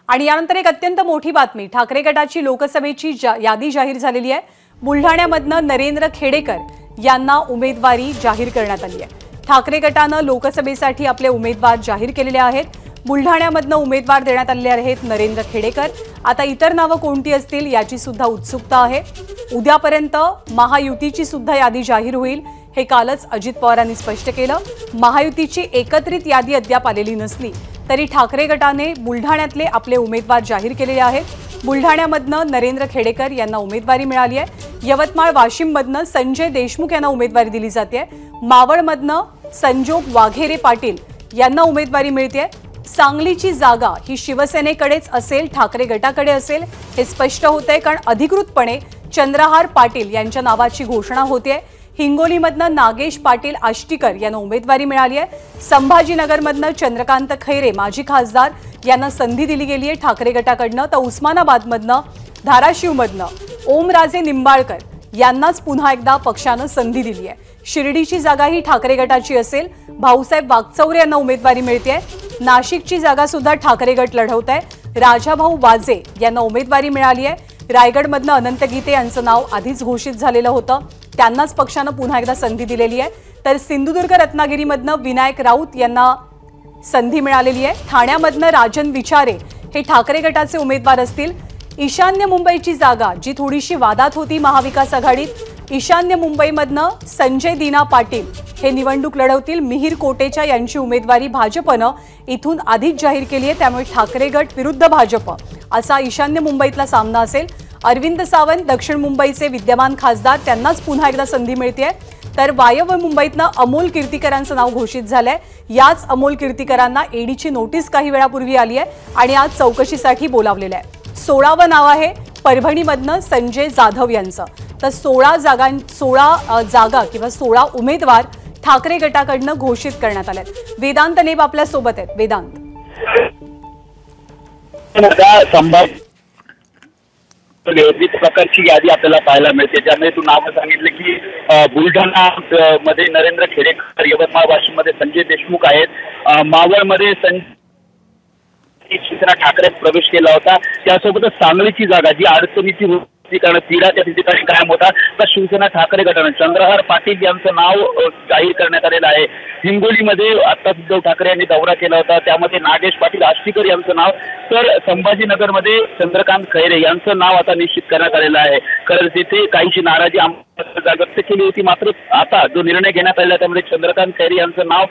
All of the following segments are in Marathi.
आणि यानंतर एक अत्यंत मोठी बातमी, ठाकरे गटाची लोकसभेची यादी जाहीर झालेली आहे। बुलढाण्यामधनं नरेंद्र खेडेकर यांना उमेदवारी जाहीर करण्यात आली आहे। ठाकरे गटानं लोकसभेसाठी आपले उमेदवार जाहीर केलेले आहेत। बुलढाण्यामधनं उमेदवार देण्यात आलेले आहेत नरेंद्र खेडेकर। आता इतर नावं कोणती असतील याची सुद्धा उत्सुकता आहे। उद्यापर्यंत महायुतीची सुद्धा यादी जाहीर होईल, हे कालच अजित पवारांनी स्पष्ट केलं। महायुतीची एकत्रित यादी अद्याप आलेली नसली तरी ठाकरे गटाने बुलढाण्यातले आपले उमेदवार जाहीर केलेले आहेत। बुलढाण्यामधनं नरेंद्र खेडेकर यांना उमेदवारी मिळाली आहे। यवतमाळ वाशिममधनं संजय देशमुख यांना उमेदवारी दिली जाते। मावळमधनं संजोग वाघेरे पाटील यांना उमेदवारी मिळते। सांगलीची जागा ही शिवसेनेकडेच असेल, ठाकरे गटाकडे असेल हे स्पष्ट होतंय, कारण अधिकृतपणे चंद्रहार पाटील यांच्या नावाची घोषणा होते। हिंगोलीमधनं नागेश पाटील आष्टीकर यांना उमेदवारी मिळाली आहे। संभाजीनगरमधनं चंद्रकांत खैरे माजी खासदार यांना संधी दिली गेली आहे ठाकरे गटाकडनं। तर उस्मानाबादमधनं धाराशिवमधनं ओमराजे निंबाळकर यांनाच पुन्हा एकदा पक्षानं संधी दिली आहे। शिर्डीची जागा ही ठाकरे गटाची असेल, भाऊसाहेब वागचौरे यांना उमेदवारी मिळते। नाशिकची जागा सुद्धा ठाकरे गट लढवत आहे। राजाभाऊ वाजे यांना उमेदवारी मिळाली आहे। रायगडमधनं अनंत गीते यांचं नाव आधीच घोषित झालेलं होतं, त्यांनाच पक्षानं पुन्हा एकदा संधी दिलेली आहे। तर सिंधुदुर्ग रत्नागिरीमधनं विनायक राऊत यांना संधी मिळालेली आहे। ठाण्यामधनं राजन विचारे हे ठाकरे गटाचे उमेदवार असतील। ईशान्य मुंबईची जागा जी थोडीशी वादात होती महाविकास आघाडीत, ईशान्य मुंबईमधनं संजय दीना पाटील हे निवडणूक लढवतील। मिहिर कोटेचा यांची उमेदवारी भाजपनं इथून आधीच जाहीर केली आहे, त्यामुळे ठाकरे गट विरुद्ध भाजप असा ईशान्य मुंबईतला सामना असेल। अरविंद सावंत दक्षिण मुंबईचे विद्यमान खासदार, त्यांनाच पुन्हा एकदा संधी मिळते। तर वायव्य मुंबईतनं अमोल कीर्तिकरांचं नाव घोषित झालंय। याच अमोल कीर्तिकरांना ईडीची नोटीस काही वेळापूर्वी आली आहे आणि आज चौकशीसाठी बोलावलेलं आहे। 16वं नाव आहे परभणीमधनं संजय जाधव यांचं। तर 16 जागा किंवा 16 उमेदवार ठाकरे गटाकडनं घोषित करण्यात आले आहेत। वेदांत नेब आपल्या सोबत आहेत। वेदांत, विविध प्रकारची यादी आपल्याला पाहायला मिळते, ज्यामध्ये तू नाव सांगितलं की बुलढाणा मध्ये नरेंद्र खेडेकर, यवतमाळ वाशिम मध्ये संजय देशमुख आहेत, मावळमध्ये शिवसेना ठाकरे प्रवेश केला होता। त्यासोबतच सांगलीची जागा जी अडचणीची होती, कारण तिढा त्या ठिकाणी कायम होता, तर शिवसेना ठाकरे गटाने चंद्रहार पाटील यांचं नाव जाहीर करण्यात आलेलं आहे। हिंगोलीमध्ये आता उद्धव ठाकरे यांनी दौरा केला होता, त्यामध्ये नागेश पाटील आष्टीकर यांचं नाव, तर संभाजीनगरमध्ये चंद्रकांत खैरे यांचं नाव आता निश्चित करण्यात आलेलं आहे। कारण तिथे काहीशी नाराजी व्यक्त केली होती, मात्र आता जो निर्णय घेण्यात आलेला त्यामध्ये चंद्रकांत खैरे यांचं नाव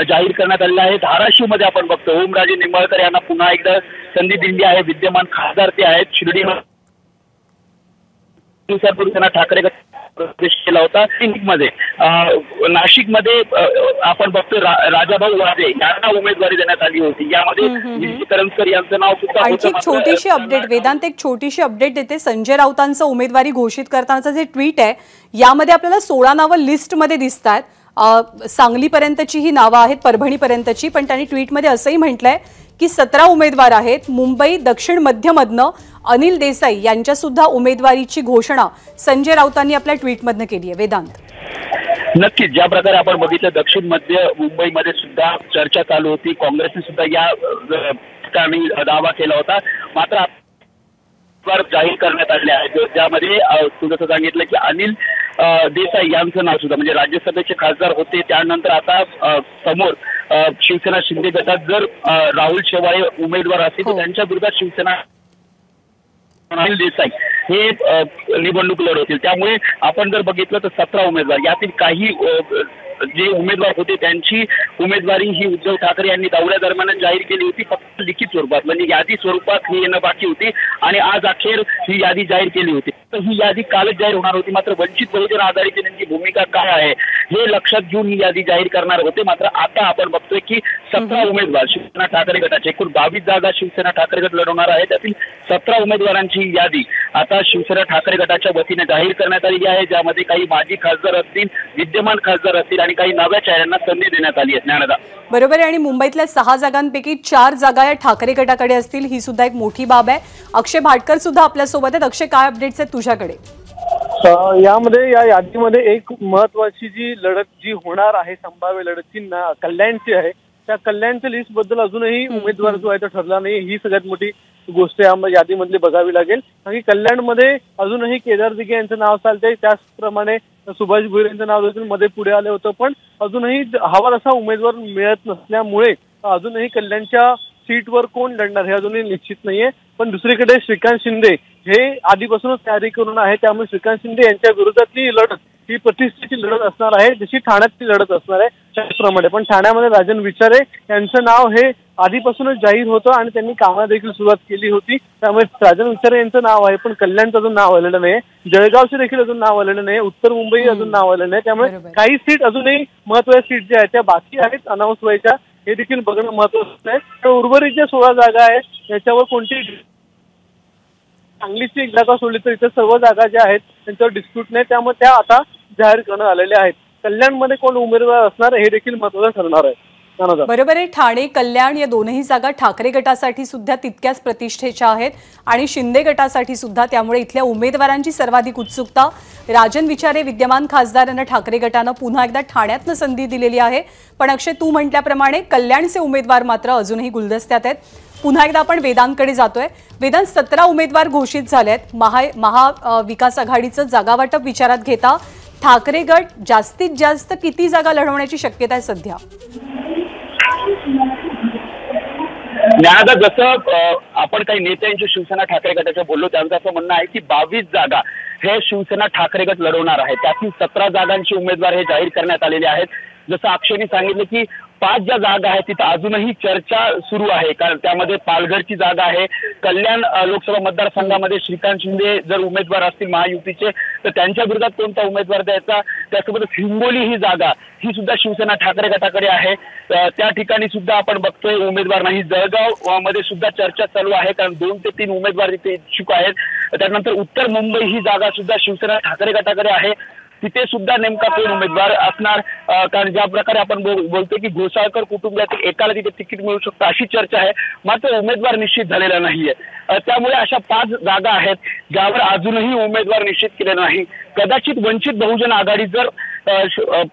जाहीर करण्यात आलेलं आहे। धाराशिवमध्ये आपण बघतो ओमराजे निंबाळकर यांना पुन्हा एकदा संधी दिली आहे, विद्यमान खासदार ते आहेत। शिर्डीमध्ये शिवसेना ठाकरे गट प्रवेश केला होता। मध्ये नाशिकमध्ये आपण बघतो राजाभाऊ वाजे यांना उमेदवारी देण्यात आली होती, यामध्ये करंजकर यांचं नाव सुद्धा होतं। एक छोटीशी अपडेट वेदांत, एक छोटीशी अपडेट देते। संजय राऊतांचं उमेदवारी घोषित करतानाचं जे ट्विट आहे यामध्ये आपल्याला 16 नावं लिस्टमध्ये दिसत आहेत। सांगलीपर्यंतची ही नावं आहेत, परभणीपर्यंतची, पण त्यांनी ट्विटमध्ये असंही म्हटलंय की 17 उमेदवार आहेत। मुंबई दक्षिण मध्यमधनं अनिल देसाई यांच्या सुद्धा उमेदवारीची घोषणा संजय राऊतांनी आपल्या ट्विटमधनं केली आहे। वेदांत, नक्कीच ज्या प्रकारे आपण बघितलं दक्षिण मध्य मुंबईमध्ये सुद्धा चर्चा चालू होती, काँग्रेसने सुद्धा या ठिकाणी दावा केला होता, मात्र जाहीर करण्यात आले आहेत, ज्यामध्ये जसं सांगितलं की अनिल देसाई यांचं नाव सुद्धा, म्हणजे राज्यसभेचे खासदार होते, त्यानंतर आता समोर शिवसेना शिंदे गटात जर राहुल शेवाळे उमेदवार असतील तर त्यांच्या विरोधात शिवसेना अनिल देसाई हे निवडणूक लढवतील। त्यामुळे आपण जर बघितलं तर 17 उमेदवार, यातील काही जे उमेदवार होते त्यांची उमेदवारी ही उद्धव ठाकरे यांनी दौऱ्या दरम्यान जाहीर केली होती, फक्त लिखित स्वरूपात, म्हणजे यादी स्वरूपात ही येणं बाकी होती आणि आज अखेर ही यादी जाहीर केली होती। तर ही यादी कालच जाहीर होणार होती, मात्र वंचित बहुजन आघाडीची त्यांची भूमिका काय आहे हे लक्षात घेऊन ही यादी जाहीर करणार होते। मात्र आता आपण बघतोय की 17 उमेदवार शिवसेना ठाकरे गटाचे, एकूण 22 जागा शिवसेना ठाकरे गट लढवणार आहे, त्यातील 17 उमेदवारांची यादी आता शिवसेना ठाकरे गटाच्या वतीने जाहीर करण्यात आली आहे, ज्यामध्ये काही माजी खासदार असतील, विद्यमान खासदार असतील आणि काही नव्या चेहऱ्यांना संधी देण्यात आली आहे। ज्ञानदा, बरोबर आहे। आणि मुंबईतल्या 6 जागांपैकी 4 जागा या ठाकरे गटाकडे असतील, ही सुद्धा एक मोठी बाब आहे। अक्षय भाटकर सुद्धा आपल्या सोबत आहेत। अक्षय, काय अपडेट्स आहेत तुझ्याकडे? यामध्ये या यादीमध्ये एक महत्वाची जी लढत जी होणार आहे, संभाव्य लढत ती कल्याणची आहे। त्या कल्याणच्या लिस्ट बद्दल अजूनही उमेदवार जो आहे तो ठरला नाही, ही सगळ्यात मोठी गोष्ट या यादीमधली बघावी लागेल. आणि कल्याणमध्ये अजूनही केदार दिघे यांचं नाव चालतंय, त्याचप्रमाणे सुभाष भुईर यांचं नाव देखील मध्ये पुढे आलं होतं, पण अजूनही हवा तसा उमेदवार मिळत नसल्यामुळे अजूनही कल्याणच्या सीटवर कोण लढणार हे अजूनही निश्चित नाहीये. पण दुसरीकडे श्रीकांत शिंदे हे आधीपासूनच तयारी करून आहे, त्यामुळे श्रीकांत शिंदे यांच्या विरोधातली लढत ही प्रतिष्ठेची लढत असणार आहे, जशी ठाण्यातली लढत असणार आहे त्याचप्रमाणे. पण ठाण्यामध्ये राजन विचारे यांचं नाव हे आधीपासूनच जाहीर होतं आणि त्यांनी कामाला देखील सुरुवात केली होती, त्यामुळे राजन विचारे यांचं नाव आहे. पण कल्याणचं अजून नाव आलेलं नाही, जळगावचे देखील अजून नाव आलेलं नाही, उत्तर मुंबई अजून नाव आलेलं नाही. त्यामुळे काही सीट अजूनही महत्वाच्या सीट ज्या आहेत त्या बाकी आहेत अनाऊन्स व्हायच्या, हे देखील बघणं महत्वाचं आहे. तर उर्वरित ज्या 16 जागा आहेत याच्यावर कोणती सांगलीची एक जागा सोडली तर इतर सर्व जागा ज्या आहेत त्यांच्यावर डिस्प्यूट नाही, त्यामुळे त्या आता जाहीर करण्यात आलेल्या आहेत. कल्याणमध्ये कोण उमेदवार असणार हे देखील महत्त्वाचं ठरणार आहे. बरोबर आहे. ठाणे कल्याण या दोनही जागा ठाकरे गटासाठी सुद्धा तितक्याच प्रतिष्ठेच्या आहेत आणि शिंदे गटासाठी सुद्धा, त्यामुळे इथल्या उमेदवारांची सर्वाधिक उत्सुकता. राजन विचारे विद्यमान खासदार यांना ठाकरे गटानं पुन्हा एकदा ठाण्यातनं संधी दिलेली आहे, पण अक्षय तू म्हटल्याप्रमाणे कल्याणचे उमेदवार मात्र अजूनही गुलदस्त्यात आहेत. पुन्हा एकदा आपण वेदांतकडे जातोय. वेदांत, 17 उमेदवार घोषित झाले आहेत. महाविकास आघाडीचं जागावाटप विचारात घेता ठाकरे गट जास्तीत जास्त किती जागा लढवण्याची शक्यता आहे सध्या? ज्ञानदा, जसं आपण काही नेत्यांची शिवसेना ठाकरे गटाचं बोललो त्यांचं असं म्हणणं आहे की 22 जागा हे शिवसेना ठाकरे गट लढवणार आहे, त्यातील 17 जागांचे उमेदवार हे जाहीर करण्यात आलेले आहेत. जसं अक्षयने सांगितलं की 5 ज्या जागा आहेत तिथं अजूनही चर्चा सुरू आहे, कारण त्यामध्ये पालघरची जागा आहे. कल्याण लोकसभा मतदारसंघामध्ये श्रीकांत शिंदे जर उमेदवार असतील महायुतीचे तर त्यांच्या विरोधात कोणता उमेदवार द्यायचा. त्यासोबत हिंगोली ही जागा ही सुद्धा शिवसेना ठाकरे गटाकडे आहे, त्या ठिकाणी सुद्धा आपण बघतोय उमेदवार नाही. जळगाव मध्ये सुद्धा चर्चा चालू आहे, कारण 2 ते 3 उमेदवार तिथे इच्छुक आहेत. त्यानंतर उत्तर मुंबई ही जागा सुद्धा शिवसेना ठाकरे गटाकडे आहे, तिथे सुद्धा नेमका कोण उमेदवार असणार, कारण ज्या प्रकारे आपण बोलतोय की घोसाळकर कुटुंबातील एकाला तिथे तिकीट मिळू शकतं अशी चर्चा आहे, मात्र उमेदवार निश्चित झालेला नाहीये. त्यामुळे अशा 5 जागा आहेत ज्यावर अजूनही उमेदवार निश्चित केले नाही. कदाचित वंचित बहुजन आघाडी जर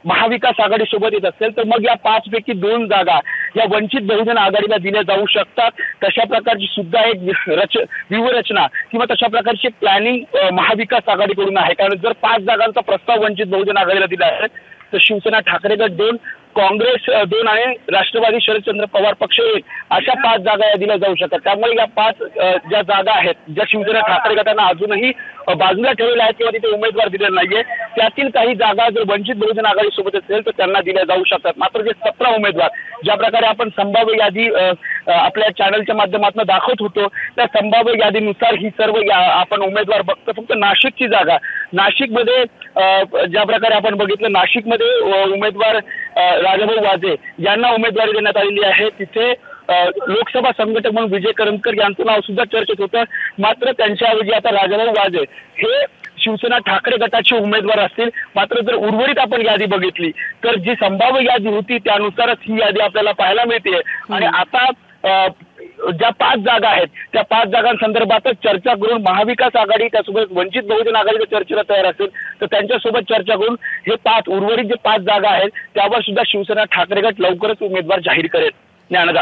महाविकास आघाडी सोबत येत असेल तर मग या 5 पैकी 2 जागा या वंचित बहुजन आघाडीला दिल्या जाऊ शकतात. तशा प्रकारची सुद्धा एक व्यूहरचना किंवा तशा प्रकारची प्लॅनिंग महाविकास आघाडीकडून आहे, कारण जर 5 जागांचा प्रस्ताव वंचित बहुजन आघाडीला दिला आहे तर शिवसेना ठाकरे गट 2, काँग्रेस 2 आणि राष्ट्रवादी शरदचंद्र पवार पक्ष 1 अशा 5 जागा या दिल्या जाऊ शकतात. त्यामुळे या 5 ज्या जागा आहेत ज्या शिवसेना ठाकरे गटांना अजूनही बाजूला ठेवलेल्या आहेत किंवा तिथे उमेदवार दिलेला नाहीये, त्यातील काही जागा जर वंचित बहुजन आघाडी सोबत असेल तर त्यांना दिल्या जाऊ शकतात. मात्र जे 17 उमेदवार ज्या प्रकारे आपण संभाव्य यादी आपल्या चॅनलच्या माध्यमातून दाखवत होतो त्या संभाव्य यादीनुसार ही सर्व आपण उमेदवार बघतो. फक्त नाशिकची जागा, नाशिकमध्ये ज्या प्रकारे आपण बघितलं नाशिकमध्ये उमेदवार राजाभाऊ वाजे यांना उमेदवारी देण्यात आलेली आहे. तिथे लोकसभा संघटक म्हणून विजय करंजकर यांचं नाव सुद्धा चर्चेत होतं, मात्र त्यांच्याऐवजी आता राजाभाऊ वाजे हे शिवसेना ठाकरे गटाचे उमेदवार असतील. मात्र जर उर्वरित आपण यादी बघितली तर जी संभाव्य यादी होती त्यानुसारच ही यादी आपल्याला पाहायला मिळते. आणि आता ज्या 5 जागा आहेत त्या 5 जागांसंदर्भातच चर्चा करून महाविकास आघाडी त्यासोबत वंचित बहुजन आघाडीच्या चर्चेला तयार असेल तर त्यांच्यासोबत चर्चा करून हे 5 उर्वरित जे 5 जागा आहेत त्यावर सुद्धा शिवसेना ठाकरे गट लवकरच उमेदवार जाहीर करेल. ज्ञानदा,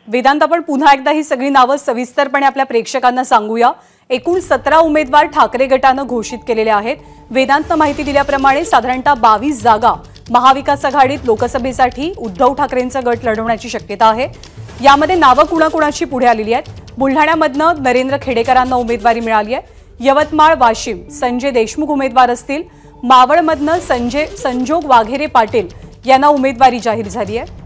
वेदांत, आपण पुन्हा एकदा ही सगळी नावं सविस्तरपणे आपल्या प्रेक्षकांना सांगूया. एकूण 17 उमेदवार ठाकरे गटानं घोषित केलेले आहेत. वेदांतनं माहिती दिल्याप्रमाणे साधारणतः 22 जागा महाविकास आघाडीत लोकसभेसाठी उद्धव ठाकरेंचा गट लढवण्याची शक्यता आहे. यामध्ये नावं कुणाकुणाची पुढे आलेली आहेत. बुलढाण्यामधनं नरेंद्र खेडेकरांना उमेदवारी मिळाली आहे. यवतमाळ, वाशिम संजय देशमुख उमेदवार असतील. मावळमधनं संजोग वाघेरे पाटील यांना उमेदवारी जाहीर झाली आहे.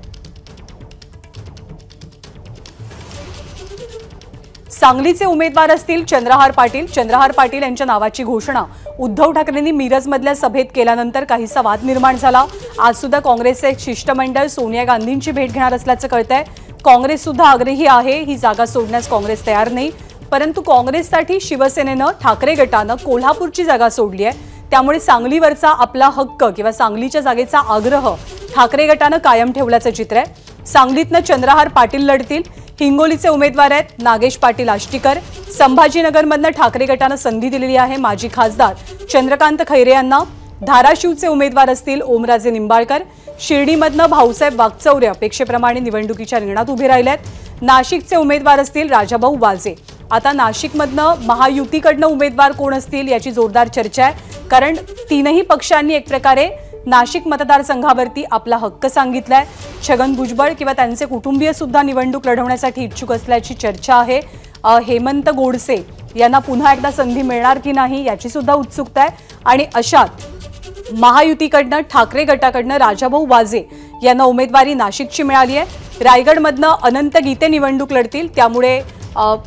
सांगलीचे उमेदवार असतील चंद्रहार पाटील. चंद्रहार पाटील यांच्या नावाची घोषणा उद्धव ठाकरेंनी मिरजमधल्या सभेत केल्यानंतर काहीसा वाद निर्माण झाला. आज सुद्धा काँग्रेसचे एक शिष्टमंडळ सोनिया गांधींची भेट घेणार असल्याचं कळतंय. काँग्रेस सुद्धा आग्रही आहे, ही जागा सोडण्यास काँग्रेस तयार नाही. परंतु काँग्रेससाठी शिवसेनेनं ठाकरे गटानं कोल्हापूरची जागा सोडली आहे. त्यामुळे सांगलीवरचा आपला हक्क किंवा सांगलीच्या जागेचा आग्रह ठाकरे गटानं कायम ठेवल्याचं चित्र आहे. सांगलीतनं चंद्रहार पाटील लढतील. हिंगोलीचे उमेदवार आहेत नागेश पाटील आष्टीकर. संभाजीनगरमधनं ठाकरे गटानं संधी दिलेली आहे माजी खासदार चंद्रकांत खैरे यांना. धाराशिवचे उमेदवार असतील ओमराजे निंबाळकर, शिर्डीमधनं भाऊसाहेब वागचौरे अपेक्षेप्रमाणे निवडणुकीच्या रिंगणात उभे राहिलेत। नाशिकचे उमेदवार असतील राजाभाऊ वाजे। आता नाशिकमधनं महायुतीकडनं उमेदवार कोण असतील याची जोरदार चर्चा आहे, कारण तीनही पक्षांनी एक प्रकारे नाशिक मतदारसंघावरती आपला हक्क सांगितलाय। छगन भुजबळ किंवा त्यांचे कुटुंबीय सुद्धा निवडणूक लढवण्यासाठी इच्छुक असल्याची चर्चा आहे। हेमंत गोडसे यांना पुन्हा एकदा संधी मिळणार की नाही याची सुद्धा उत्सुकता आहे। आणि अशात महायुतीकडनं ठाकरे गटाकडनं राजाभाऊ वाजे यांना उमेदवारी नाशिकची मिळाली आहे। रायगडमधनं अनंत गीते निवडणूक लढतील, त्यामुळे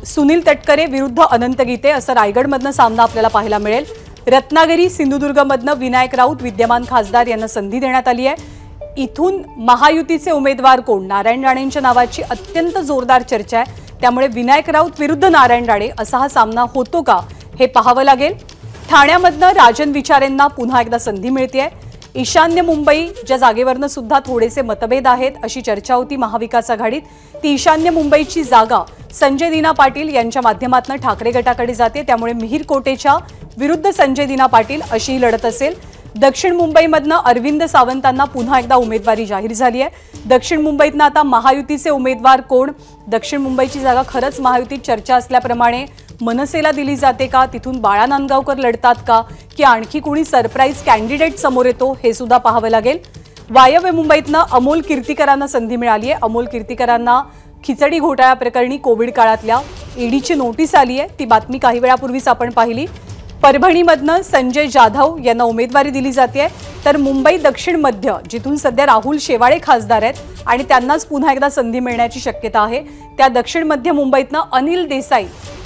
सुनील तटकरे विरुद्ध अनंत गीते असं रायगडमधनं सामना आपल्याला पाहायला मिळेल। रत्नागिरी सिंधुदुर्गमधनं विनायक राऊत विद्यमान खासदार यांना संधी देण्यात आली आहे। इथून महायुतीचे उमेदवार कोण, नारायण राणेंच्या नावाची अत्यंत जोरदार चर्चा आहे, त्यामुळे विनायक राऊत विरुद्ध नारायण राणे असा हा सामना होतो का हे पाहावं लागेल। ठाण्यामधनं राजन विचारेंना पुन्हा एकदा संधी मिळते। ईशान्य मुंबई ज्या जागेवरनं सुद्धा थोडेसे मतभेद आहेत अशी चर्चा होती महाविकास आघाडीत, ती ईशान्य मुंबईची जागा संजय दिना पाटील यांच्या माध्यमातून ठाकरे गटाकडे जाते, त्यामुळे मिहिर कोटेच्या विरुद्ध संजय दिना पाटील अशी लढत असेल। दक्षिण मुंबईमधनं अरविंद सावंतांना पुन्हा एकदा उमेदवारी जाहीर झाली आहे। दक्षिण मुंबईतनं आता महायुतीचे उमेदवार कोण, दक्षिण मुंबईची जागा खरंच महायुतीत चर्चा असल्याप्रमाणे मनसेला दिली जाते का, तिथून बाळा नांदगावकर लढतात का, की आणखी कोणी सरप्राईज कॅन्डिडेट समोर येतो हे सुद्धा पाहावं लागेल। वायव्य मुंबईतनं अमोल कीर्तिकरांना संधी मिळाली आहे। अमोल कीर्तिकरांना खिचडी घोटाळ्या प्रकरणी कोविड काळातल्या ईडीची नोटीस आली आहे, ती बातमी काही वेळापूर्वीच आपण पाहिली। परभणीमधनं संजय जाधव यांना उमेदवारी दिली जाते, तर मुंबई दक्षिण मध्य जिथून सध्या राहुल शेवाळे खासदार आहेत आणि त्यांनाच पुन्हा एकदा संधी मिळण्याची शक्यता आहे, त्या दक्षिण मध्य मुंबईतनं अनिल देसाई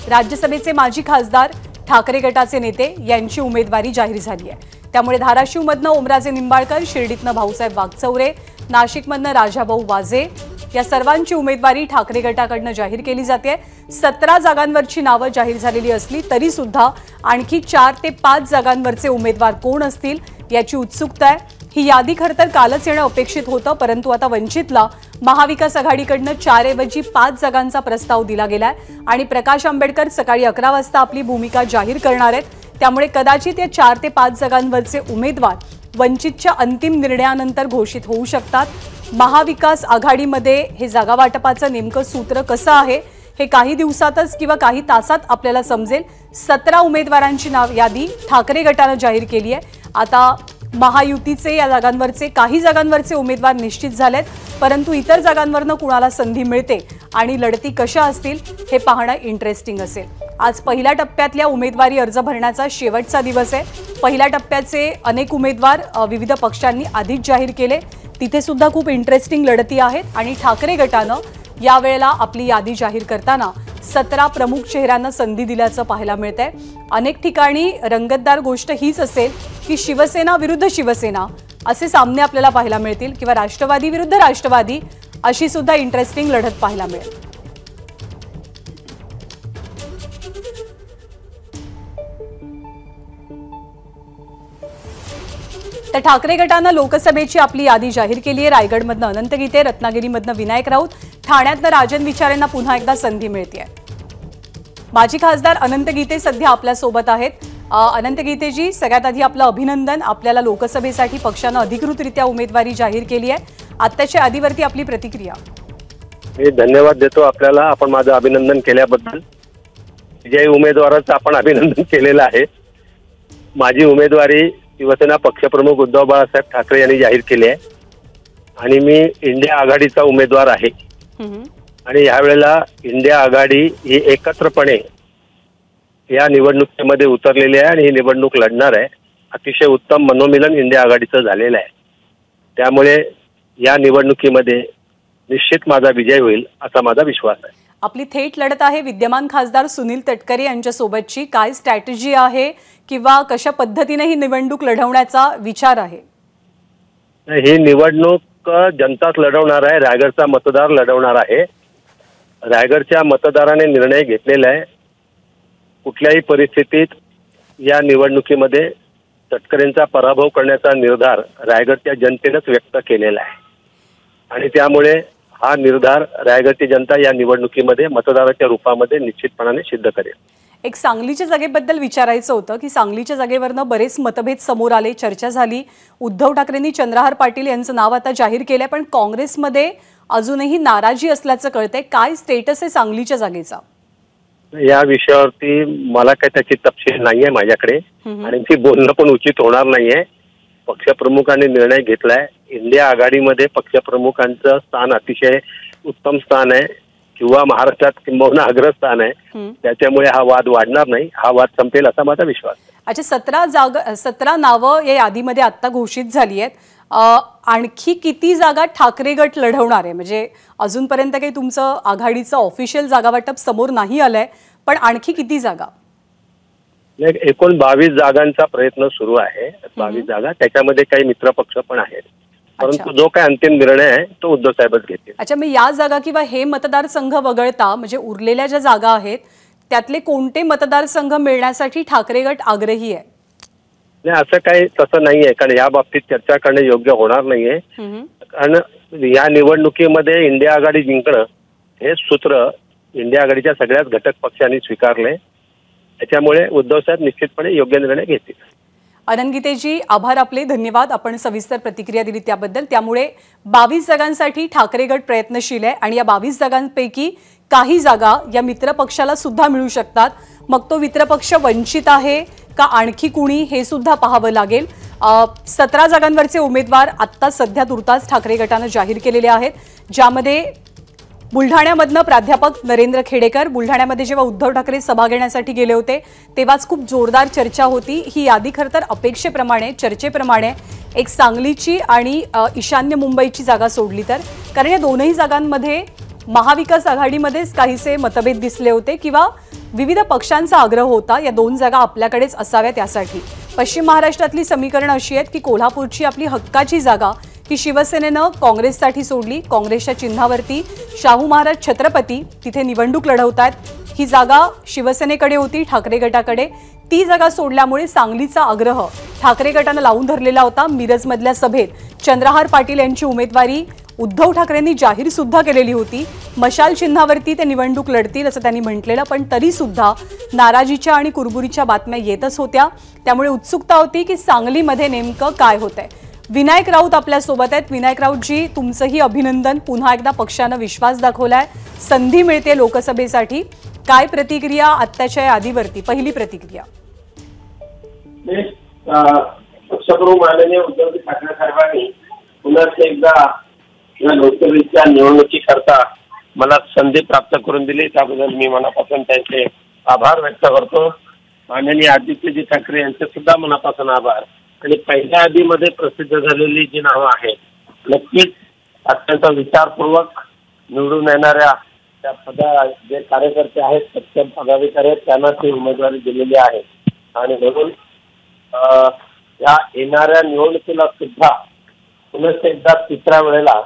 राज्यसभेचे माजी खासदार ठाकरे गटाचे नेते यांची उमेदवारी जाहीर झाली आहे। त्यामुळे धाराशिवमधनं ओमराजे निंबाळकर, शिर्डीतनं भाऊसाहेब वागचौरे, नाशिकमधनं राजाभाऊ वाजे या सर्वांची उमेदवारी ठाकरे गटाकडनं जाहीर केली जाते। 17 जागांवरची नावं जाहीर झालेली असली तरी सुद्धा आणखी 4 ते 5 जागांवरचे उमेदवार कोण असतील याची उत्सुकता आहे। ही यादी खरं तर कालच येणं अपेक्षित होतं, परंतु आता वंचितला महाविकास आघाडीकडनं 4 ऐवजी 5 जागांचा प्रस्ताव दिला गेलाय आणि प्रकाश आंबेडकर सकाळी 11 वाजता आपली भूमिका जाहीर करणार आहेत, त्यामुळे कदाचित या 4 ते 5 जागांवरचे उमेदवार वंचितच्या अंतिम निर्णयानंतर घोषित होऊ शकतात। महाविकास आघाडीमध्ये हे जागा वाटपाचं नेमकं सूत्र कसं आहे हे काही दिवसातच किंवा काही तासात आपल्याला समजेल। 17 उमेदवारांची यादी ठाकरे गटानं जाहीर केली आहे। आता महायुतीचे या जागांवरचे काही जागांवरचे उमेदवार निश्चित झालेत, परंतु इतर जागांवरनं कुणाला संधी मिळते आणि लढती कशा असतील हे पाहणं इंटरेस्टिंग असेल। आज पहिल्या टप्प्यातल्या उमेदवारी अर्ज भरण्याचा शेवटचा दिवस आहे। पहिल्या टप्प्याचे अनेक उमेदवार विविध पक्षांनी आधीच जाहीर केले, तिथे सुद्धा खूप इंटरेस्टिंग लढती आहेत आणि ठाकरे गटानं यावेळेला आपली यादी जाहीर करताना 17 प्रमुख चेहऱ्यांना संधी दिल्याचं पाहायला मिळतंय। अनेक ठिकाणी रंगतदार गोष्ट हीच असेल की शिवसेना विरुद्ध शिवसेना असे सामने आपल्याला पाहायला मिळतील किंवा राष्ट्रवादी विरुद्ध राष्ट्रवादी अशी सुद्धा इंटरेस्टिंग लढत पाहायला मिळेल। तर ठाकरे गटानं लोकसभेची आपली यादी जाहीर केली आहे। रायगडमधनं अनंत गीते, रत्नागिरीमधनं विनायक राऊत, ठाण्यातनं राजन विचारेंना पुन्हा एकदा संधी मिळते। माजी खासदार अनंत गीते सध्या आपल्या सोबत आहेत। अनंत गीतेजी, सगळ्यात आधी आपलं अभिनंदन, आपल्याला लोकसभेसाठी पक्षानं अधिकृतरित्या उमेदवारी जाहीर केली आहे। आत्ताच्या यादीवरती आपली प्रतिक्रिया? मी धन्यवाद देतो आपल्याला, आपण माझं अभिनंदन केल्याबद्दल। विजयी उमेदवाराचं आपण अभिनंदन केलेलं आहे। माझी उमेदवारी शिवसेना पक्षप्रमुख उद्धव बाळासाहेब ठाकरे यांनी जाहीर केली आहे आणि मी इंडिया आघाडीचा उमेदवार आहे आणि यावेळेला इंडिया आघाडी ही एकत्रपणे या निवडणुकीमध्ये उतरलेली आहे आणि ही निवडणूक लढणार आहे। अतिशय उत्तम मनोमिलन इंडिया आघाडीचं झालेलं आहे, त्यामुळे या निवडणुकीमध्ये निश्चित माझा विजय होईल असा माझा विश्वास आहे। आपली थेट लढत आहे विद्यमान खासदार सुनील तटकरे यांच्या सोबतची, काय स्ट्रॅटेजी आहे किंवा कशा पद्धतीने ही निवडणूक लढवण्याचा विचार आहे? ही निवडणूक जनताच लढवणार आहे, रायगडचा मतदार लढवणार आहे। रायगडच्या मतदाराने निर्णय घेतलेला आहे, कुठल्याही परिस्थितीत या निवडणुकीमध्ये तटकरेंचा पराभव करण्याचा निर्धार रायगडच्या जनतेनेच व्यक्त केलेला आहे आणि त्यामुळे हा निर्धार रायगडची जनता या निवडणुकीमध्ये मतदाराच्या रूपामध्ये निश्चितपणाने सिद्ध करेल। एक सांगलीच्या जागेबद्दल विचारायचं होतं की सांगलीच्या जागेवरनं बरेच मतभेद समोर आले, चर्चा झाली. उद्धव ठाकरेंनी चंद्रहार पाटील यांचं नाव आता जाहीर केलंय, पण काँग्रेसमध्ये अजूनही नाराजी असल्याचं कळतंय. काय स्टेटस आहे सांगलीच्या जागेचा? या विषयावरती मला काही त्याची तपशील नाहीये माझ्याकडे आणि ती बोलणं पण उचित होणार नाहीये. पक्षप्रमुखांनी निर्णय घेतलाय. इंडिया आघाडीमध्ये पक्षप्रमुखांचं स्थान अतिशय उत्तम स्थान आहे किंवा महाराष्ट्रात किंबहुना अग्रस्थान आहे. त्याच्यामुळे हा वाद वाढणार नाही, हा वाद संपेल असा माझा विश्वास. अच्छा, 17 नावं या यादीमध्ये आता घोषित झाली आहेत. आणखी किती जागा ठाकरे गट लढवणार आहे? म्हणजे अजूनपर्यंत काही तुमचं आघाडीचं ऑफिशियल जागा वाटप समोर नाही आलंय, पण आणखी किती जागा? एकूण 22 जागांचा प्रयत्न सुरू आहे. 22 जागा, त्याच्यामध्ये काही मित्रपक्ष पण आहेत, परंतु जो काही अंतिम निर्णय आहे तो उद्धव साहेबच घेतील. अच्छा, मग या जागा किंवा हे मतदारसंघ वगळता म्हणजे उरलेल्या ज्या जागा आहेत त्यातले कोणते मतदारसंघ मिळण्यासाठी ठाकरे गट आग्रही आहे? नाही, असं काही तसं नाहीये, कारण या बाबतीत चर्चा करणं योग्य होणार नाहीये. कारण या निवडणुकीमध्ये इंडिया आघाडी जिंकणं हे सूत्र इंडिया आघाडीच्या सगळ्याच घटक पक्षांनी स्वीकारले. त्याच्यामुळे उद्धव साहेब निश्चितपणे योग्य निर्णय घेतील. अनंत गीतेजी, आभार आपले, धन्यवाद. आपण सविस्तर प्रतिक्रिया दिली त्याबद्दल. त्यामुळे 22 जागांसाठी ठाकरे गट प्रयत्नशील आहे आणि या 22 जागांपैकी काही जागा या मित्रपक्षाला सुद्धा मिळू शकतात. मग तो मित्रपक्ष वंचित आहे का आणखी कुणी हे सुद्धा पाहावं लागेल. 17 जागांवरचे उमेदवार आत्ता सध्या तुर्तास ठाकरे गटानं जाहीर केलेले आहेत, ज्यामध्ये बुलढाण्यामधनं प्राध्यापक नरेंद्र खेडेकर. बुलढाण्यामध्ये जेव्हा उद्धव ठाकरे सभा घेण्यासाठी गेले होते तेव्हाच खूप जोरदार चर्चा होती. ही यादी खरं तर अपेक्षेप्रमाणे, चर्चेप्रमाणे एक सांगलीची आणि ईशान्य मुंबईची जागा सोडली तर, कारण या दोनही जागांमध्ये महाविकास आघाडीमध्येच काहीसे मतभेद दिसले होते किंवा विविध पक्षांचा आग्रह होता या 2 जागा आपल्याकडेच असाव्यात यासाठी. पश्चिम महाराष्ट्रातली समीकरणं अशी आहेत की कोल्हापूरची आपली हक्काची जागा ही शिवसेनेनं काँग्रेससाठी सोडली. काँग्रेसच्या चिन्हावरती शाहू महाराज छत्रपती तिथे निवडणूक लढवतात. ही जागा शिवसेनेकडे होती, ठाकरे गटाकडे. ती जागा सोडल्यामुळे सांगलीचा आग्रह ठाकरे गटानं लावून धरलेला होता. मिरजमधल्या सभेत चंद्रहार पाटील यांची उमेदवारी उद्धव ठाकरेंनी जाहीर सुद्धा केलेली होती. मशाल चिन्हावरती ते निवडणूक लढतील असं त्यांनी म्हटलेलं, पण तरी सुद्धा नाराजीच्या आणि कुरबुरीच्या बातम्या येतच होत्या. त्यामुळे उत्सुकता होती की सांगलीमध्ये नेमकं काय होतंय. विनायक राऊत आपल्यासोबत आहेत. विनायक राऊतजी, तुमचंही अभिनंदन. पुन्हा एकदा पक्षानं विश्वास दाखवलाय, संधी मिळते लोकसभेसाठी. काय प्रतिक्रिया आत्ताच्या यादीवरती? पहिली प्रतिक्रिया. पक्षप्रमुख माननीय उद्धव ठाकरे साहेबांनी पुन्हा एकदा या लोकसभेच्या निवडणुकीकरता मला संधी प्राप्त करून दिली, त्याबद्दल मी मनापासून त्यांचे आभार व्यक्त करतो. माननीय आदित्यजी ठाकरे यांचे सुद्धा मनापासून आभार. आणि पहिल्या यादीमध्ये प्रसिद्ध झालेली जी नावं आहेत, नक्कीच अत्यंत विचारपूर्वक निवडून येणाऱ्या त्या जे कार्यकर्ते आहेत, पक्ष पदाधिकारी आहेत, त्यांना ती उमेदवारी दिलेली आहे. आणि म्हणून या येणाऱ्या निवडणुकीला सुद्धा पुन्हा एकदा 3ऱ्या वेळेला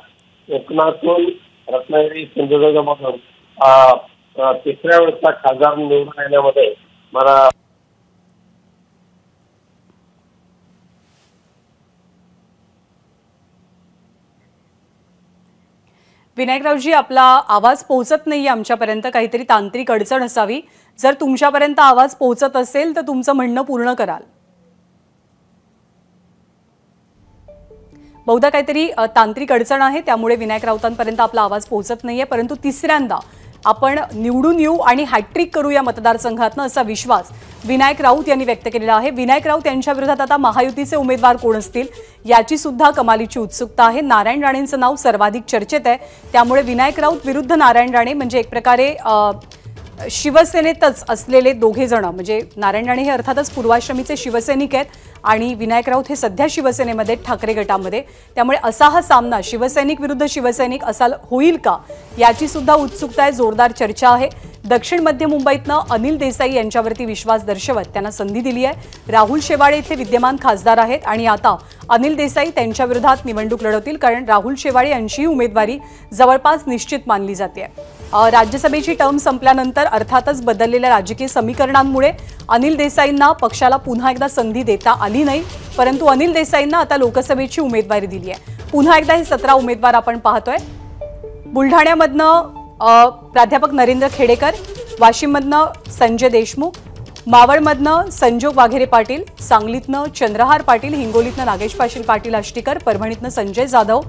कोकणातून रत्नागिरी सिंधुदुर्गमधून 3ऱ्या वेळेचा खासदार निवडून येण्यामध्ये मला विनायकरावजी, आपला आवाज पोहोचत नाहीये आमच्यापर्यंत. काहीतरी तांत्रिक अडचण असावी. जर तुमच्यापर्यंत आवाज पोहोचत असेल तर तुमचं म्हणणं पूर्ण कराल. बहुधा काहीतरी तांत्रिक अडचण आहे, त्यामुळे विनायक राऊतांपर्यंत आपला आवाज पोहोचत नाहीये. परंतु तिसऱ्यांदा आपण निवडून येऊ आणि हॅट्रिक करू या मतदारसंघातनं असा विश्वास विनायक राऊत यांनी व्यक्त केलेला आहे. विनायक राऊत यांच्या विरोधात आता महायुतीचे उमेदवार कोण असतील याची सुद्धा कमालीची उत्सुकता आहे. नारायण राणेंचं नाव सर्वाधिक चर्चेत आहे. त्यामुळे विनायक राऊत विरुद्ध नारायण राणे म्हणजे एक प्रकारे शिवसेनेतच असलेले दोघे जण, म्हणजे नारायण राणे हे अर्थातच पूर्वाश्रमीचे शिवसैनिक आहेत आणि विनायक राऊत हे सध्या शिवसेनेमध्ये ठाकरे गटामध्ये. त्यामुळे असा हा सामना शिवसैनिक विरुद्ध शिवसैनिक असा होईल का याची सुद्धा उत्सुकता आहे. जोरदार चर्चा आहे. दक्षिण मध्य मुंबईतनं अनिल देसाई यांच्यावरती विश्वास दर्शवत त्यांना संधी दिली आहे. राहुल शेवाळे इथे विद्यमान खासदार आहेत आणि आता अनिल देसाई त्यांच्या विरोधात निवडणूक लढवतील, कारण राहुल शेवाळे यांची उमेदवारी जवळपास निश्चित मानली जाते. राज्यसभेची टर्म संपल्यानंतर अर्थातच बदललेल्या राजकीय समीकरणांमुळे अनिल देसाईंना पक्षाला पुन्हा एकदा संधी देता आली नाही, परंतु अनिल देसाईंना आता लोकसभेची उमेदवारी दिली आहे. पुन्हा एकदा हे 17 उमेदवार आपण पाहतोय. बुलढाण्यामधनं प्राध्यापक नरेंद्र खेडेकर, वाशिममधनं संजय देशमुख, मावळमधनं संजोग वाघेरे पाटील, सांगलीतनं चंद्रहार पाटील, हिंगोलीतनं नागेश पाटील आष्टीकर, परभणीतनं संजय जाधव,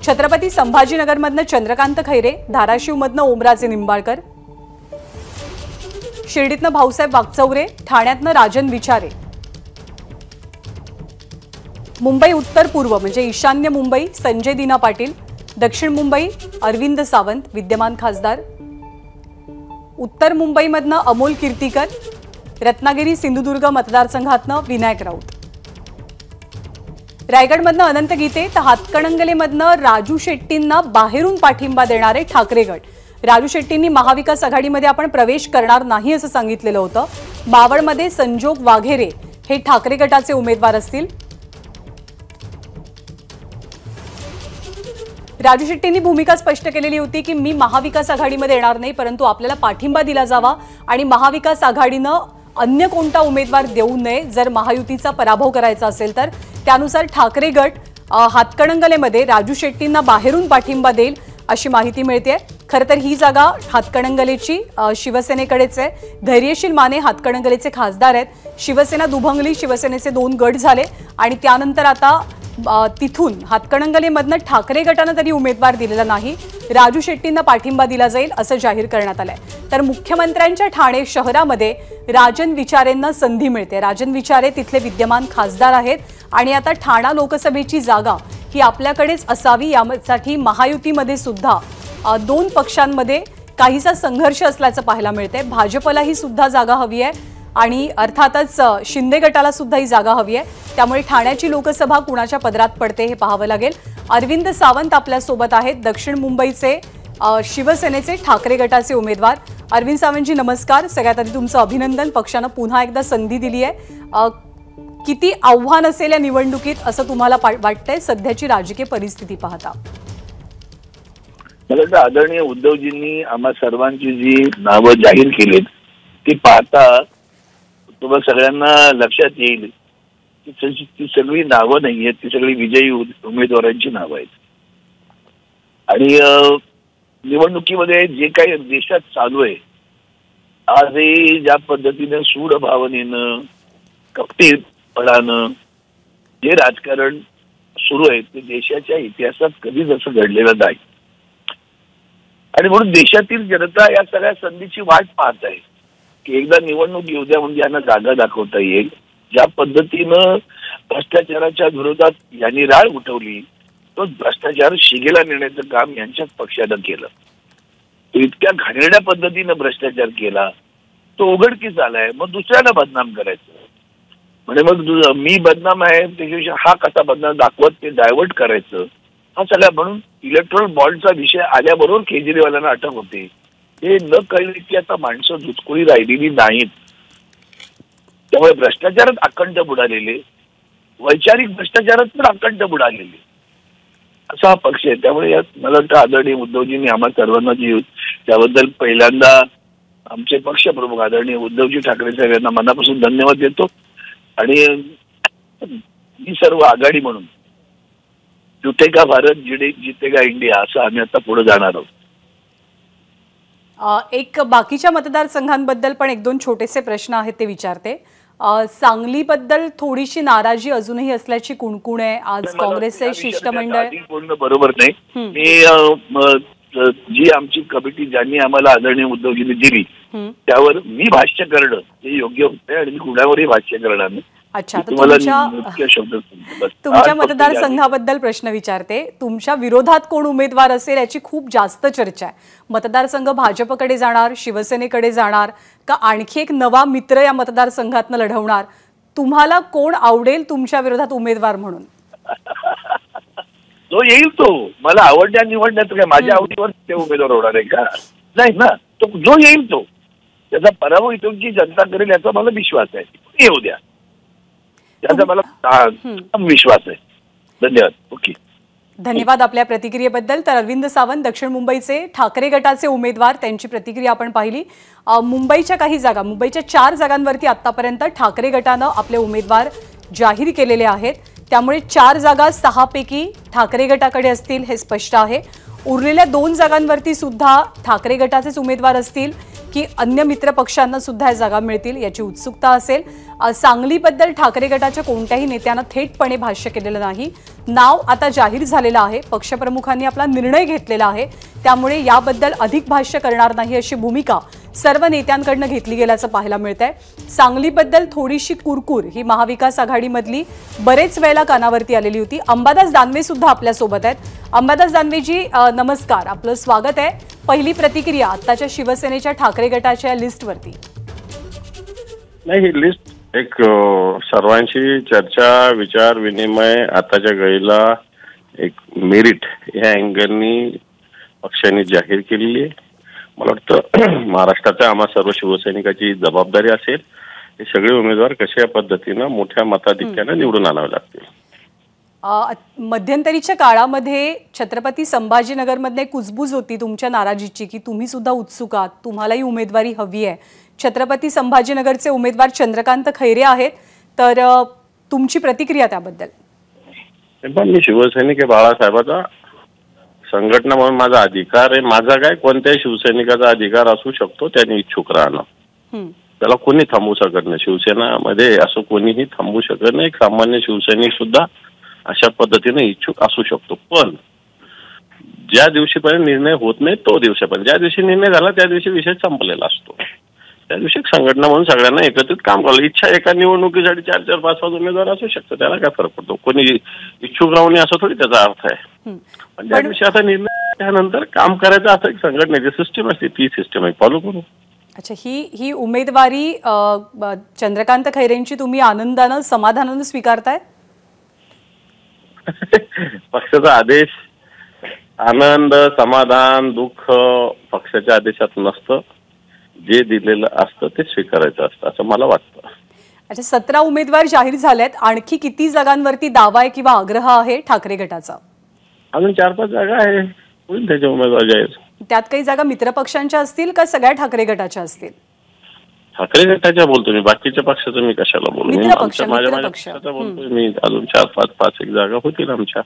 छत्रपती संभाजीनगरमधनं चंद्रकांत खैरे, धाराशिवमधनं ओमराजे निंबाळकर, शिर्डीतनं भाऊसाहेब वागचौरे, ठाण्यातनं राजन विचारे, मुंबई उत्तर पूर्व म्हणजे ईशान्य मुंबई संजय दिना पाटील, दक्षिण मुंबई अरविंद सावंत विद्यमान खासदार, उत्तर मुंबईमधनं अमोल कीर्तीकर, रत्नागिरी सिंधुदुर्ग मतदारसंघातनं विनायक राऊत, रायगडमधनं अनंत गीते तर हातकणंगलेमधनं राजू शेट्टींना बाहेरून पाठिंबा देणारे ठाकरे गट. राजू शेट्टींनी महाविकास आघाडीमध्ये आपण प्रवेश करणार नाही असं सांगितलेलं होतं. मावळमध्ये संजोग वाघेरे हे ठाकरे गटाचे उमेदवार असतील. राजू शेट्टींनी भूमिका स्पष्ट केलेली होती की मी महाविकास आघाडीमध्ये येणार नाही, परंतु आपल्याला पाठिंबा दिला जावा आणि महाविकास आघाडीनं अन्य कोणता उमेदवार देऊ नये जर महायुतीचा पराभव करायचा असेल तर. त्यानुसार ठाकरे गट हातकणंगलेमध्ये राजू शेट्टींना बाहेरून पाठिंबा देईल अशी माहिती मिळते. खरं तर ही जागा हातकणंगलेची शिवसेनेकडेच आहे. धैर्यशील माने हातकणंगलेचे खासदार आहेत. शिवसेना दुभंगली, शिवसेनेचे 2 गट झाले आणि त्यानंतर आता तिथून हातकणंगलेमधनं ठाकरे गटानं तरी उमेदवार दिलेला नाही. राजू शेट्टींना पाठिंबा दिला जाईल असं जाहीर करण्यात आलंय. तर मुख्यमंत्र्यांच्या ठाणे शहरामध्ये राजन विचारेंना संधी मिळते. राजन विचारे तिथले विद्यमान खासदार आहेत आणि आता ठाणा लोकसभेची जागा ही आपल्याकडेच असावी यासाठी महायुतीमध्ये सुद्धा 2 पक्षांमध्ये काहीसा संघर्ष असल्याचं पाहायला मिळते. भाजपला ही सुद्धा जागा हवी आहे आणि अर्थातच शिंदे गटाला सुद्धा ही जागा हवी आहे. त्यामुळे ठाण्याची लोकसभा कुणाच्या पदरात पडते हे पाहावं लागेल. अरविंद सावंत आपल्या सोबत आहेत, दक्षिण मुंबईचे शिवसेनेचे ठाकरे गटाचे उमेदवार. अरविंद सावंतजी नमस्कार. सगळ्यात आधी तुमचं अभिनंदन. पक्षानं पुन्हा एकदा संधी दिली आहे. किती आव्हान असेल या निवडणुकीत असं तुम्हाला वाटतंय सध्याची राजकीय परिस्थिती पाहता? मला वाटतं आदरणीय उद्धवजींनी आम्हा सर्वांची जी नावं जाहीर केलीत ती पाहता तुम्हाला सगळ्यांना लक्षात येईल की ती सगळी नावं नाही आहेत, ती सगळी विजयी उमेदवारांची नावं आहेत. आणि निवडणुकीमध्ये जे काही देशात चालू आहे आजही ज्या पद्धतीने सूड भावनेनं कपटीपणानं जे राजकारण सुरू आहे ते देशाच्या इतिहासात कधीच असं घडलेलं नाही. आणि म्हणून देशातील जनता या सगळ्या संधीची वाट पाहत आहे की एकदा निवडणूक येऊ द्या म्हणजे यांना जागा दाखवता येईल. ज्या पद्धतीनं भ्रष्टाचाराच्या विरोधात यांनी राळ उठवली तो भ्रष्टाचार शिगेला नेण्याचं काम यांच्याच पक्षानं केलं. तो इतक्या घाणेरड्या पद्धतीनं भ्रष्टाचार केला तो उघडकीस आलाय. मग दुसऱ्याला बदनाम करायचं म्हणजे मग मी बदनाम आहे त्याच्याविषयी हा कसा बदनाम दाखवत ते डायव्हर्ट करायचं हा सगळ्या. म्हणून इलेक्ट्रॉनिक बॉन्डचा विषय आल्याबरोबर केजरीवालांना अटक होते. हे न कळले की आता माणसं धुतकुळी राहिलेली नाहीत. त्यामुळे भ्रष्टाचारात अखंड बुडालेले, वैचारिक भ्रष्टाचारात पण अखंड बुडालेले असा हा पक्ष आहे. त्यामुळे यात मला वाटतं आदरणीय उद्धवजींनी आम्हा सर्वांना जी त्याबद्दल पहिल्यांदा आमचे पक्षप्रमुख आदरणीय उद्धवजी ठाकरे साहेब यांना मनापासून धन्यवाद देतो. आणि ही सर्व आघाडी म्हणून जुटेगा भारत जितेगा इंडिया असं आम्ही आता पुढे जाणार आहोत. एक बाकीच्या मतदारसंघांबद्दल पण 1-2 छोटेसे प्रश्न आहेत ते विचारते. सांगलीबद्दल थोडीशी नाराजी अजूनही असल्याची कुणकुण आहे. आज काँग्रेसचे शिष्टमंडळ पूर्ण बरोबर नाही. मी जी आमची कमिटी ज्यांनी आम्हाला आदरणीय उद्धवजींनी दिली त्यावर मी भाष्य करणं हे योग्य होते आणि मी कुणावरही भाष्य करणार नाही. अच्छा, तर तुमच्या मतदारसंघाबद्दल प्रश्न विचारते. तुमच्या विरोधात कोण उमेदवार असेल याची खूप जास्त चर्चा आहे. मतदारसंघ भाजपकडे जाणार, शिवसेनेकडे जाणार का आणखी एक नवा मित्र या मतदारसंघातनं लढवणार? तुम्हाला कोण आवडेल तुमच्या विरोधात उमेदवार म्हणून? जो येईल तो. मला आवडण्या निवडण्यात काय माझ्या आवडीवर ते उमेदवार होणार आहे का? नाही ना. तो जो येईल तो त्याचा पराभव इथूनची जनता करेल याचा मला विश्वास आहे. येऊ द्या त्याचा मला विश्वास आहे. धन्यवाद. ओके, धन्यवाद आपल्या प्रतिक्रियेबद्दल. तर अरविंद सावंत दक्षिण मुंबईचे ठाकरे गटाचे उमेदवार, त्यांची प्रतिक्रिया आपण पाहिली. मुंबईच्या काही जागा, मुंबईच्या 4 जागांवरती आतापर्यंत ठाकरे गटानं आपले उमेदवार जाहीर केलेले आहेत. त्यामुळे 4 जागा 6 पैकी ठाकरे गटाकडे असतील हे स्पष्ट आहे. उरलेल्या 2 जागांवरती सुद्धा ठाकरे गटाचेच उमेदवार असतील की अन्य मित्र पक्षांना सुद्धा या जागा मिळतील याची उत्सुकता असेल। सांगलीबद्दल ठाकरे गटाच्या कोणत्याही नेत्यानं थेटपणे भाष्य केलेलं नाही। नाव आता जाहीर झालेलं आहे, पक्षप्रमुखांनी आपला निर्णय घेतलेला आहे, त्यामुळे याबद्दल अधिक भाष्य करणार नाही अशी भूमिका सर्व नेत्यांकडून घेतली गेल्याचं पाहायला मिळतंय। सांगलीबद्दल थोडीशी कुरकुर ही महाविकास आघाडीमधली बरेच वेळेला कानावरती आलेली होती। अंबादास दानवे सुद्धा आपल्या सोबत आहेत। अंबादास दानवेजी नमस्कार, आपलं स्वागत आहे। पहिली प्रतिक्रिया आताच्या शिवसेनेच्या ठाकरे गटाच्या लिस्टवरती। नाही, ही लिस्ट एक सर्वांशी चर्चा विचार विनिमय आताच्या घडीला एक मेरिट ह्या अँगलनी पक्षाने जाहीर केलेली आहे। मला वाटतं महाराष्ट्राच्या आम्हा सर्व शिवसैनिकाची जबाबदारी असेल हे सगळे उमेदवार कशा पद्धतीनं मोठ्या मताधिक्यानं निवडून आणावे लागतील। मध्यंतरीच्या काळामध्ये छत्रपती संभाजीनगरमध्ये कुजबूज होती तुमच्या नाराजीची की तुम्ही सुद्धा उत्सुक आहात, तुम्हालाही उमेदवारी हवी आहे। छत्रपती संभाजीनगरचे उमेदवार चंद्रकांत खैरे आहेत, तर तुमची प्रतिक्रिया त्याबद्दल? पण मी शिवसैनिक आहे, बाळासाहेबाचा संघटना म्हणून माझा अधिकार आहे। माझा काय कोणत्याही शिवसैनिकाचा अधिकार असू शकतो त्याने इच्छुक राहणं, त्याला कोणी थांबवू शकत नाही। शिवसेनामध्ये असं कोणीही थांबवू शकत नाही। एक सामान्य शिवसैनिक सुद्धा अशा पद्धतीने इच्छुक असू शकतो, पण ज्या दिवशीपर्यंत निर्णय होत नाही तो दिवसापर्यंत, ज्या दिवशी निर्णय झाला त्या दिवशी विषय संपलेला असतो। त्या दिवशी संघटना म्हणून सगळ्यांना एकत्रित काम करायला इच्छा, एका निवडणुकीसाठी 4-4, 5-5 उमेदवार असू शकतो, त्याला काय फरक पडतो? कोणी इच्छुक राहू नये असं थोडी त्याचा अर्थ आहे। पण त्या दिवशी आता निर्णय त्यानंतर काम करायचं असं एक संघटनेची सिस्टीम असते, ती सिस्टीम आहे, फॉलो करू। अच्छा, ही उमेदवारी चंद्रकांत खैरेंची तुम्ही आनंदानं समाधानानं स्वीकारताय? पक्षाचा आदेश, आनंद समाधान दुःख पक्षाच्या आदेशात नसतं, जे दिलेलं असतं ते स्वीकारायचं असतं असं मला वाटतं। अच्छा, 17 उमेदवार जाहीर झालेत, आणखी किती जागांवरती दावा आहे किंवा आग्रह आहे ठाकरे गटाचा? अजून 4-5 जागा आहे, होईल त्याचे उमेदवार जाहीर। त्यात काही जागा मित्रपक्षांच्या असतील का सगळ्या ठाकरे गटाच्या असतील? ठाकरे गटाच्या बोलतो मी, बाकीच्या पक्षाचं मी कशाला बोलू? माझ्या पक्षाचा बोलतोय मी। अजून 4-5 एक जागा होतील आमच्या।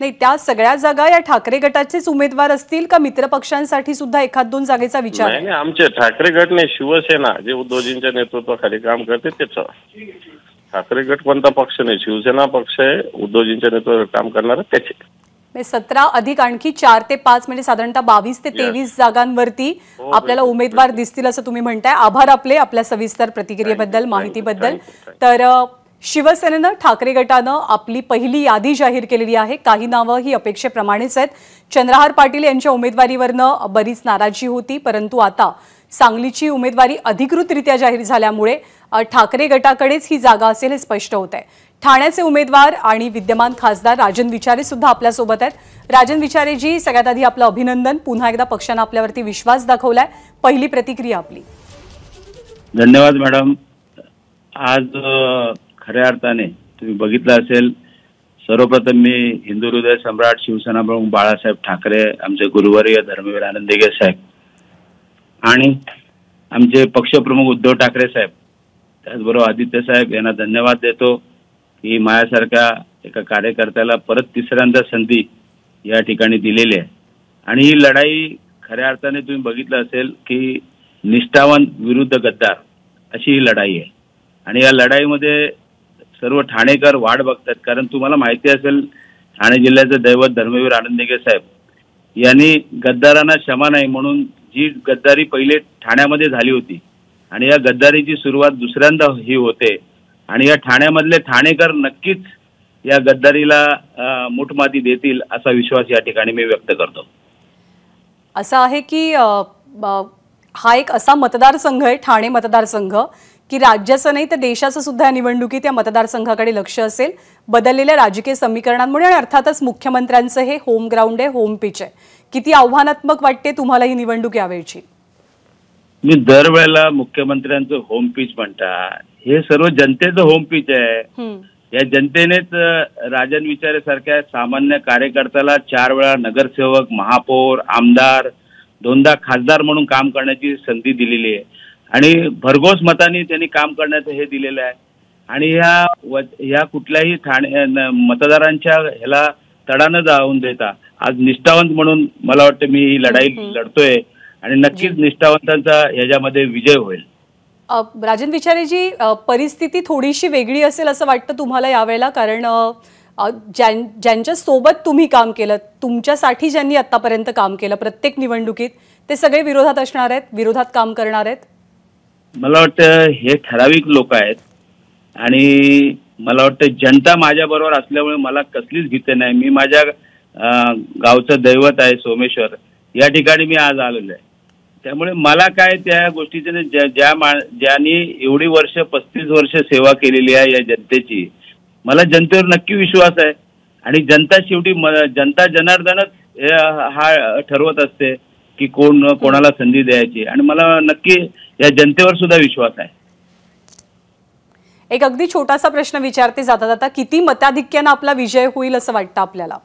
नाही, त्या सगळ्या जागा या ठाकरे गटाचेच उमेदवार असतील का मित्रपक्षांसाठी सुद्धा 1-2 जागेचा विचार? नाही, आमचे ठाकरे गट नाही, शिवसेना जे उद्धवजींच्या नेतृत्वाखाली काम करते त्याचं। ठाकरे गट कोणता पक्ष नाही, शिवसेना पक्ष आहे, उद्धवजींच्या नेतृत्वाखाली काम करणारा त्याचे। 17 अधिक आणखी 4 ते 5 म्हणजे साधारणतः 22 ते 23 जागांवरती आपल्याला उमेदवार दिसतील असं तुम्ही म्हणताय। आभार आपल्या सविस्तर प्रतिक्रियेबद्दल, माहितीबद्दल। तर शिवसेनेनं ठाकरे गटानं आपली पहिली यादी जाहीर केलेली आहे। काही नावं ही अपेक्षेप्रमाणेच आहेत। चंद्रहार पाटील यांच्या उमेदवारीवरनं बरीच नाराजी होती, परंतु आता सांगलीची उमेदवारी अधिकृतरित्या जाहीर झाल्यामुळे ठाकरे गटाकडेच ही जागा असेल हे स्पष्ट होत आहे। ठाण्याचे उमेदवार आणि विद्यमान खासदार राजन विचारे सुद्धा आपल्यासोबत आहेत। राजन विचारेजी, सगळ्यात आधी आपलं अभिनंदन, पुन्हा एकदा पक्षानं आपल्यावरती विश्वास दाखवलाय, पहिली प्रतिक्रिया आपली। धन्यवाद मॅडम। आज खऱ्या अर्थाने तुम्ही बघितलं असेल, सर्वप्रथम मी हिंदू हृदय सम्राट शिवसेना प्रमुख बाळासाहेब ठाकरे, आमचे गुरुवर्य धर्मवीर आनंदगे साहेब आणि आमचे पक्षप्रमुख उद्धव ठाकरे साहेब, त्याचबरोबर आदित्य साहेब यांना धन्यवाद देतो की माझ्यासारख्या एका कार्यकर्त्याला परत तिसऱ्यांदा संधी या ठिकाणी दिलेली आहे। आणि ही लढाई खऱ्या अर्थाने तुम्ही बघितलं असेल की निष्ठावान विरुद्ध गद्दार अशी ही लढाई आहे। आणि या लढाईमध्ये सर्व ठाणेकर वाट बघतात, कारण तुम्हाला माहिती असेल ठाणे जिल्ह्याचे दैवत धर्मवीर आनंदगे साहेब यांनी गद्दारांना क्षमा नाही म्हणून जी गद्दारी पहिले ठाण्यामध्ये झाली होती आणि या गद्दारीची सुरुवात दुसऱ्यांदा ही होते आणि या ठाण्यामधले ठाणेकर नक्कीच या गद्दारीला मुठमाती देतील असा विश्वास या ठिकाणी मी व्यक्त करतो। असं आहे की हा एक असा मतदारसंघ आहे ठाणे मतदारसंघ की राज्याचं नाही तर देशाचं सुद्धा निवडणुकीत या मतदारसंघाकडे लक्ष असेल। बदललेल्या राजकीय समीकरणांमुळे आणि अर्थातच मुख्यमंत्र्यांचं हे होम ग्राउंड आहे, होम पिच आहे। किती आव्हानात्मक वाटते तुम्हाला ही निवडणूक यावेळची? मी दरवेळेला मुख्यमंत्र्यांचं होम पिच म्हणता, हे सर्व जनतेचं होम पिच आहे। या जनतेनेच राजन विचारे सारख्या सामान्य कार्यकर्त्याला 4 वेळा नगरसेवक, महापौर, आमदार, 2दा खासदार म्हणून काम करण्याची संधी दिलेली आहे आणि भरघोस मतांनी त्यांनी काम करण्याचं हे दिलेलं आहे। आणि ह्या कुठल्याही मतदारांच्या ह्याला तडा न जाऊन देता आज निष्ठावंत म्हणून मला वाटतं मी ही लढाई लढतोय आणि नक्कीच निष्ठावंतांचा याच्यामध्ये विजय होईल. राजन विचारेजी, परिस्थिती थोडीशी वेगळी असेल असं वाटतं तुम्हाला यावेळेला, कारण ज्यांच्या सोबत तुम्ही काम केलं, तुमच्यासाठी ज्यांनी आतापर्यंत काम केलं प्रत्येक निवडणुकीत, ते सगळे विरोधात असणार आहेत, विरोधात काम करणार आहेत. मला वाटतं हे ठराविक लोक आहेत आणि मला वाटतं जनता माझ्या बरोबर असल्यामुळे मला कसलीच भीती नाही. मी माझ्या गावचं दैवत आहे सोमेश्वर, या ठिकाणी मी आज आलेलो आहे. त्यामुळे मला काय त्या गोष्टीचे ज्यांनी एवढी वर्ष 35 वर्ष सेवा केलेली आहे या जनतेची, मला जनतेवर नक्की विश्वास आहे. आणि जनता शेवटी जनता जनार्दनच हा ठरवत असते की कोणाला संधी द्यायची, आणि मला नक्की या जनतेवर सुद्धा विश्वास आहे. एक अगदी छोटासा प्रश्न विचारते जाता जाता, किती मताधिक्याने आपला विजय होईल असं वाटतं आपल्याला?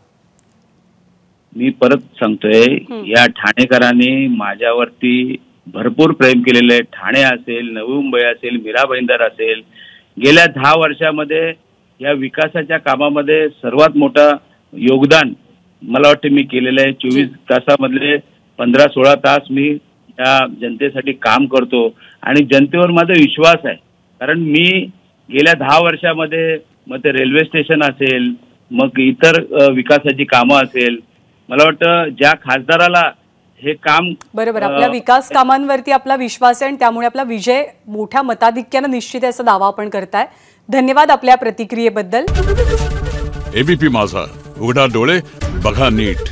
मी परत सांगतोय, या ठाणेकरांनी माझ्यावरती भरपूर प्रेम केलेलं आहे. ठाणे असेल, नवी मुंबई असेल, मीरा भाईंदर असेल, गेल्या 10 वर्षामध्ये या विकासाच्या कामामध्ये सर्वात मोठं योगदान मला वाटतं मी केलेलं आहे. 24 तासामधले 15-16 तास मी या जनतेसाठी काम करतो आणि जनतेवर माझा विश्वास आहे. कारण मी गेल्या 10 वर्षामध्ये मग ते रेल्वे स्टेशन असेल, मग इतर विकासाची कामं असेल, मला वाटतं ज्या खासदाराला हे काम बरोबर आपल्या विकास कामांवरती आपला विश्वास आहे आणि त्यामुळे आपला विजय मोठ्या मताधिक्याने निश्चित आहे असा दावा आपण करताय. धन्यवाद आपल्या प्रतिक्रियेबद्दल. एबीपी माझा, उघडा डोळे बघा नीट.